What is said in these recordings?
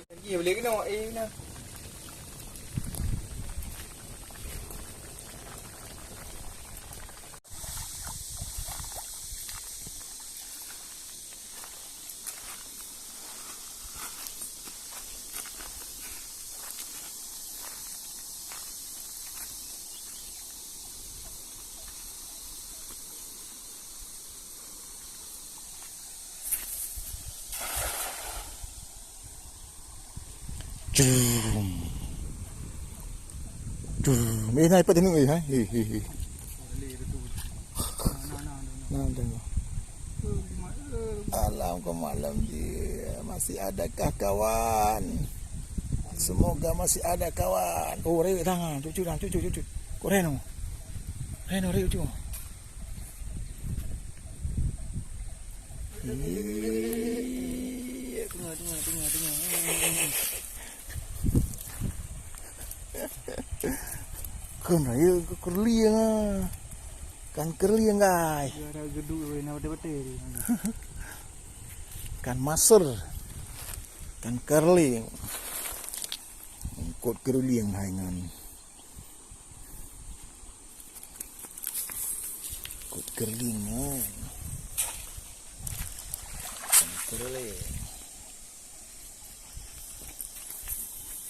Gì mà liền cái nó y nè. Mấy này pada nunggu ha. Nah, tengok. Alam ke malam dia. Masih adakah kawan? Semoga masih ada kawan. Oh, rewet tangan. Cucu. Kau Reno, rewet cucu. Tengok. Kan raya kerliang ah. Kan kerliang guys. Ada gedung na betul-betul. Kan maser. Kan kerliang. Kot kerliang haingan. Kot kerliang ah. Kan kerliang.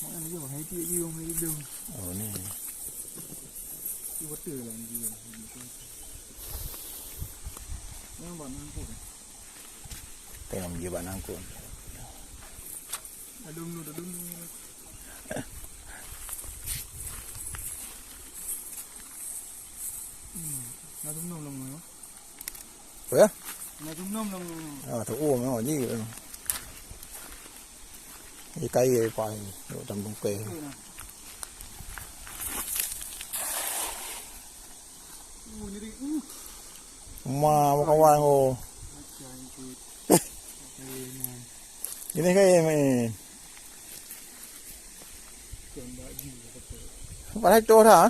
Mana ni hai dia you hai dia. Oh ni. Betul lah dia. Yang mana aku? Tengok dia banang aku. Adum. Adum nom. Apa ya? Adum nom. Ah, tu memang ni. Ini kai pai, dalam bungkai. Jadi Ma kawan ko. Ini kai mai. Phải cho hả?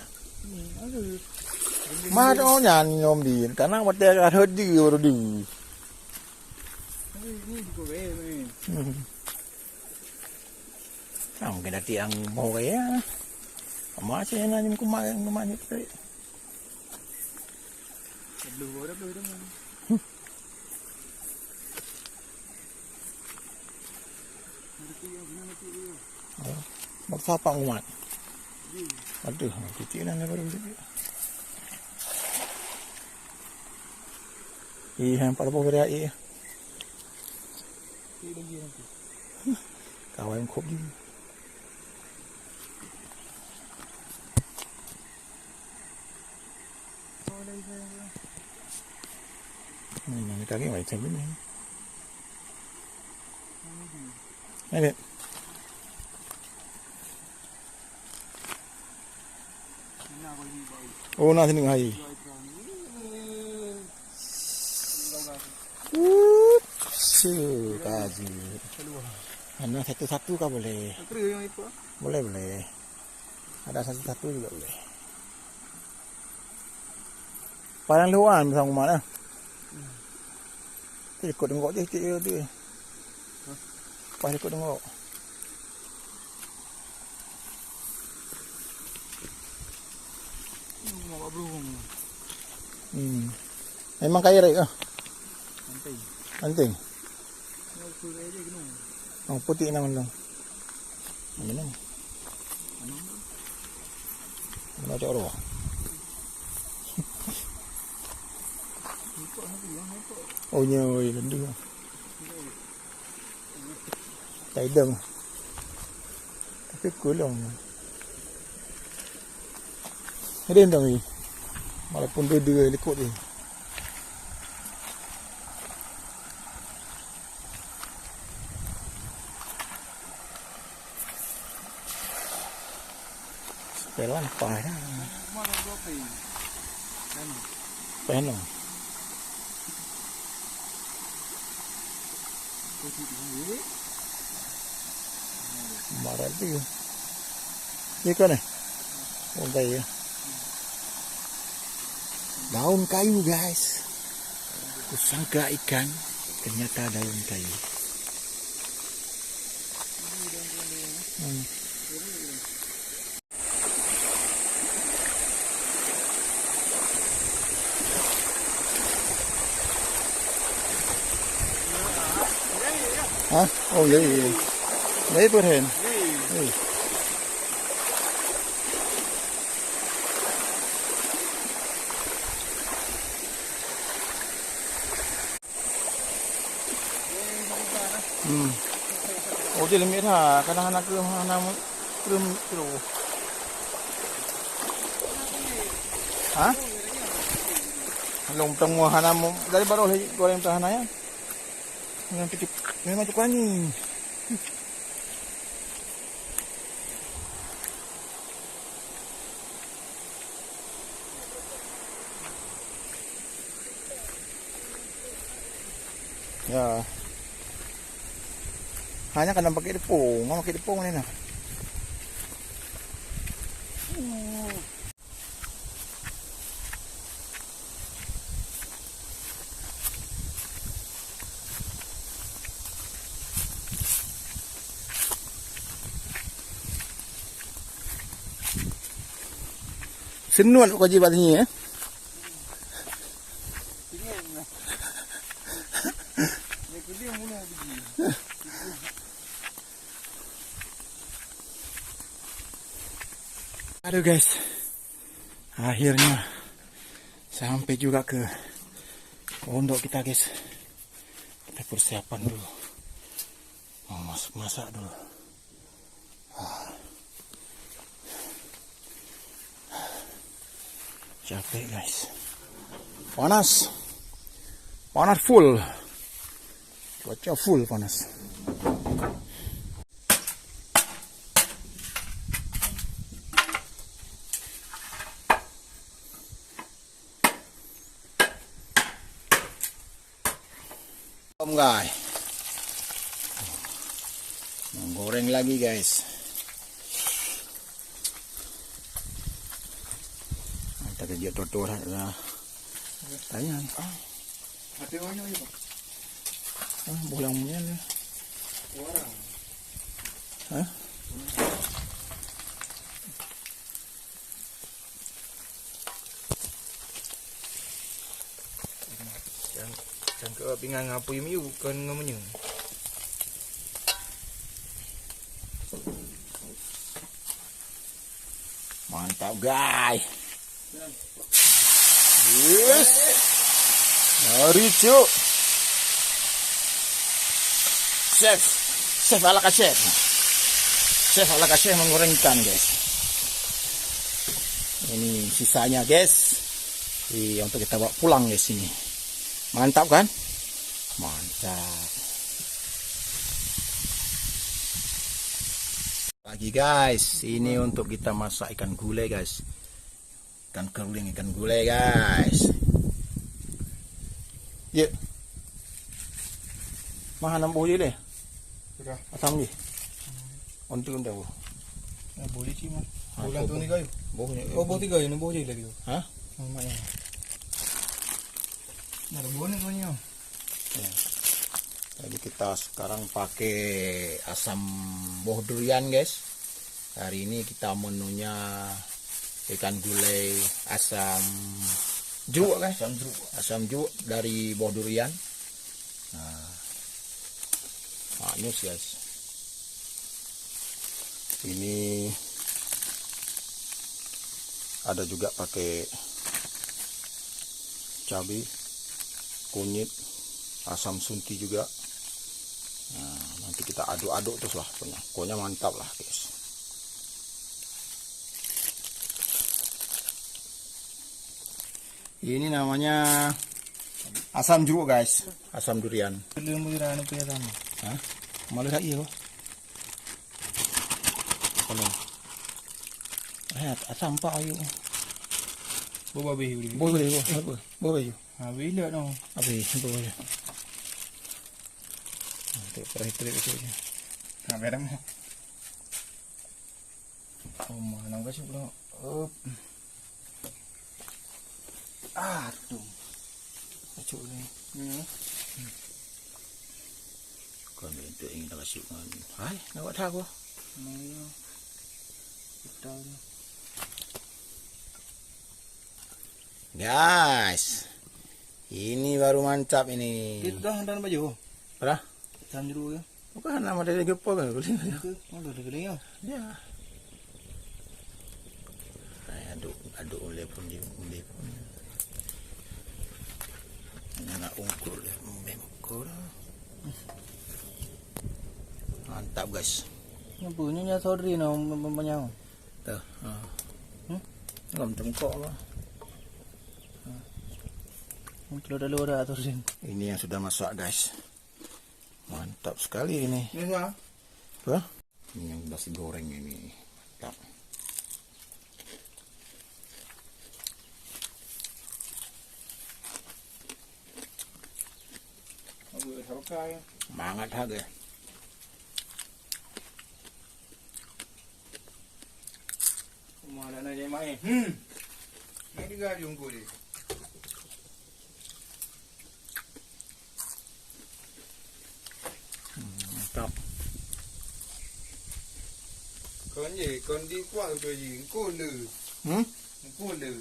Má cho nhàn nhom đi, cả năng mặt đen cả hơi đi rồi đi. Không cái đặt tiền mồ cái á. Má xe nó nhưng cũng mai như thế. Lùi đó Bắt sao bằng mặt. Aduh, kecilan baru ni. Hampa apa gerak ni? Kawan khop je. Ni kita ni macam ni. Ada. Oh, na sini hai. Kaji. Anda satu-satu kah boleh? Boleh. Ada satu-satu juga boleh. Parang luan sama mana? Ikut tengok dia. Pas ikut tengok. Memang kaya rek ah. Penting. Oh, putih nang lang. Ano nang? Ano coro? Oh nyoy, landu. Tay deng. Tapi kulong. Ada dong ni. Walaupun dia lekuk dia. Pelan pai dah. Pelan. Marah tu. Ni kan eh? Oh gaya. Daun kayu guys. Kusangka ikan, ternyata daun kayu. Hả? Ồ lấy bớt hèn. Jadi lemit ha, kadang-kadang kerum kilo. Hah? Long tengah hanam dari baru goreng tahannya. Yang kecil, memang cukup ni. Ya. Hanya kena pakai tepung. Mau pakai tepung ni nah. Senut kau jibat ni Aduh guys, akhirnya sampai juga ke pondok kita guys. Kita persiapan dulu, mau masak dulu. Capek guys, panas full, cuaca full panas. Guys, menggoreng lagi guys. Kita kerja totor lah. Tanya. Ada orang ni. Bolang punya ni. Orang. Hah? Cangkep pinggang apa yang miu bukan namanya. Mantap guys. Yes. Mari cuk. Chef ala chef. Chef ala chef menggoreng ikan guys. Ini sisanya guys. Untuk kita bawa pulang guys ini. Mantap kan? Mantap. Lagi guys, ini untuk kita masak ikan gulai guys. Ikan keruling, ikan gulai guys. Ya. Mana nampu je deh? Sudah. Asam je. Untuk dah. Boleh sih mah. Bulan tu ni kayu. Boleh. Oh, boleh tiga, ni boleh lagi tu. Hah? Namanya. Nah, boleh namanya. Ya. Jadi kita sekarang pakai asam buah durian guys. Hari ini kita menunya ikan gulai asam jeruk guys. Asam jeruk dari buah durian. Nah, manis guys. Ini ada juga pakai cabai, kunyit, asam sunti juga. Nah, nanti kita aduk-aduk terus lah pokoknya mantap lah guys. Ini namanya asam jeruk guys, asam durian. Hah? Malu lagi loh. Kalau asam pak ayo. Boleh. Boleh. Ha, bila no. Habis boleh. Terakhir itu je. Ha, beram. Oh, mana kasih pula. Up. Tu. Acuk ni. Kau minta ingin tak kasih kan. Hai, nak buat tak aku? Ini kita Guys, ini baru mantap ini. kita dan baju. Berah? Tam jeruk ya. Bukan nama dari gepo kan? Itu ada keling ya. Ya. Saya aduk oleh pun di pun. Nak ungkul dia membengkol. Mantap guys. Yang punya saudari nak menyang. Tuh. Ngam tengkok lah. Untuk ada luar atau sini. Ini yang sudah masak guys. Mantap sekali ini. Ini apa? Apa? Ini yang nasi goreng ini. Mantap. Aku tahu kaya. Semangat harga. Mana nak jadi main? Ini juga junggu dia. Mantap. Con đi qua rồi gì cô lử. Cô lử.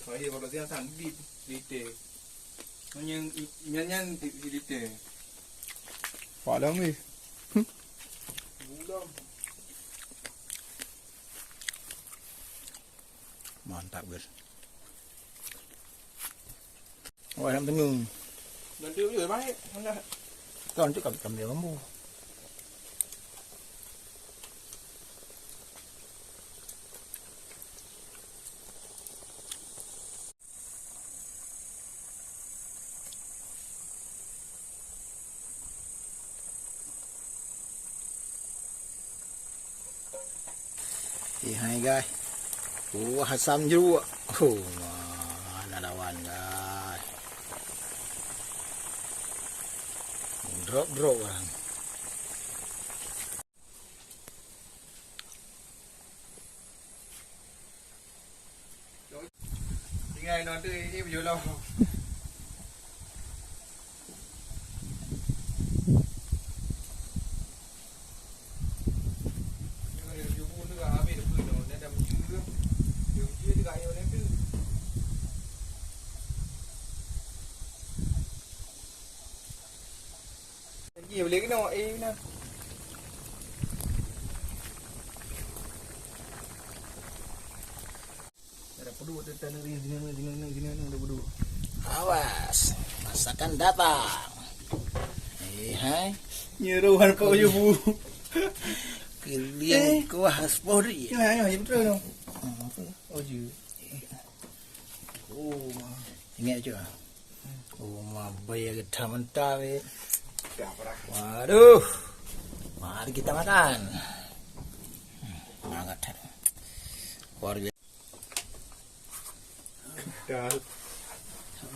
Hỏi gì bảo là sản đi tề. Nó nhân thì đi tề. Phải lắm đi. Vũ đông. Mantap guys. Wah, yang tenung. Dan dia juga baik. Con chứ cầm điều lắm mua. Hai guys. Asam jeruk. Mana lawan guys. Drop orang. Tinggal nanti ini berjualan. Nhiều lấy cái nào ấy nè. Ada pedut tanah sini ada pedut. Awas, masakan datang. Hai. Nyeruan kau je bu. Kalian kuah Polri. Ini ayo betul dong. Oh je. Oh, ingat je. Oh, mabaya kita mentah weh. Waduh, mari kita makan. Semangat. Keluarga. Dah.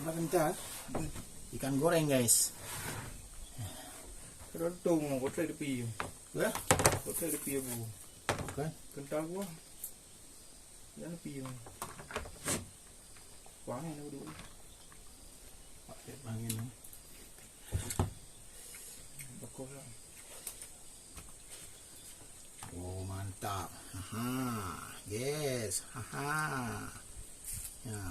Makan dah. Ikan goreng guys. Kerotong kau try tepi. Ya? Kau try tepi bu. Kan? Kentang gua. Jangan tepi. Wangi nak dulu. Pakai angin. Oh mantap. Yes. Ya.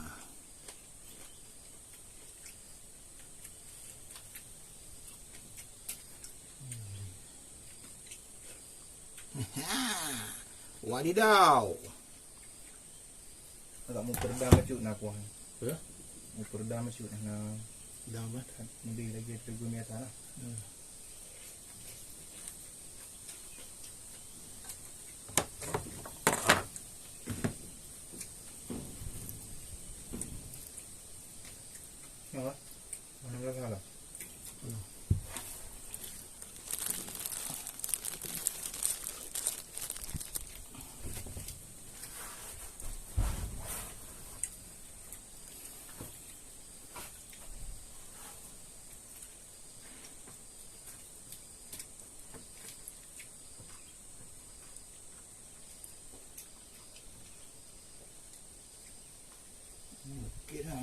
Wadidaw. Agak mau peredam macam nak kuah. Ya? Mau peredam macam nak. Dah mat. Mudi lagi terguna biasa lah. Apa? Mana lagi salah? Okey dah.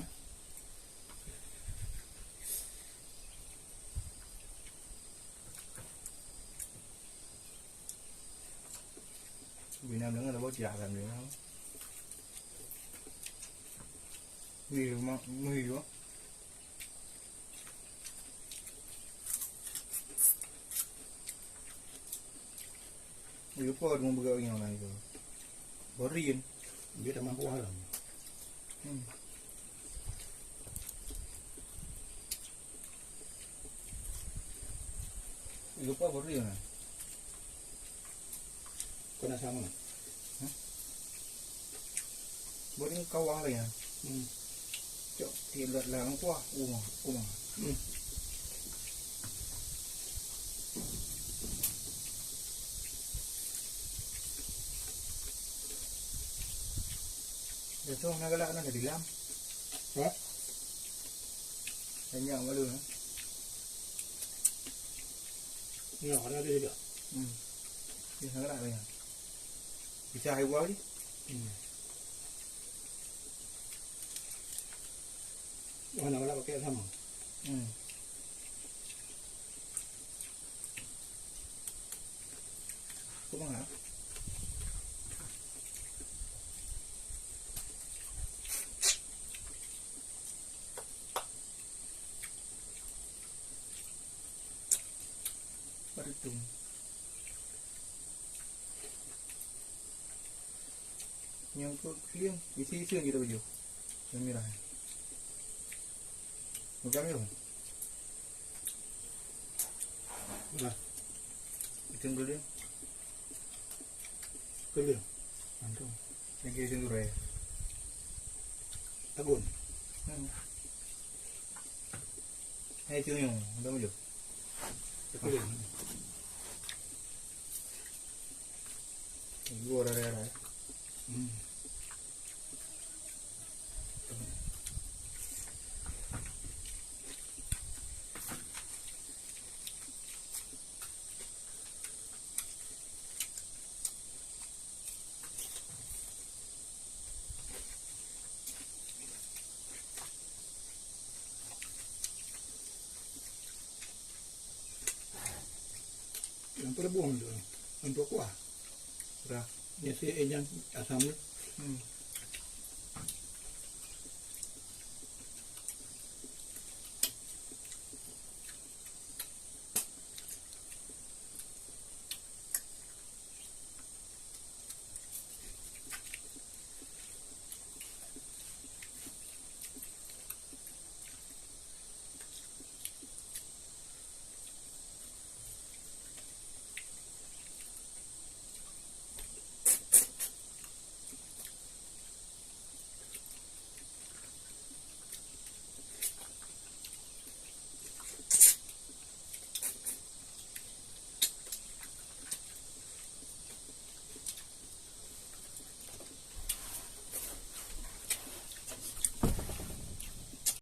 jalan dia. Mui juga. Lupa mau bergaul yang lain tu. Borin. Dia dah mampu halam. Lupa borin lah. Kena sama. Borin kawah lah ya. Cok tilat lang kuah. Umah. Besok nak galak nak jadi lam. Banyak malu lah. Ya, ada juga. Dia nak galak banyak. Bisa hewan ni. Mana nak pakai sama. Kau mana? Itu. Yang tu clean, isi kita baju. Yang merah. Bukan merah. Nah, itu dulu dia. Clear. Mantap. Yang kiri itu raya. Agun. Hai itu yang, ada baju. Clear. Gua raya. Yang perbuang tu. Untuk kuah. Dah. Dia si yang asam.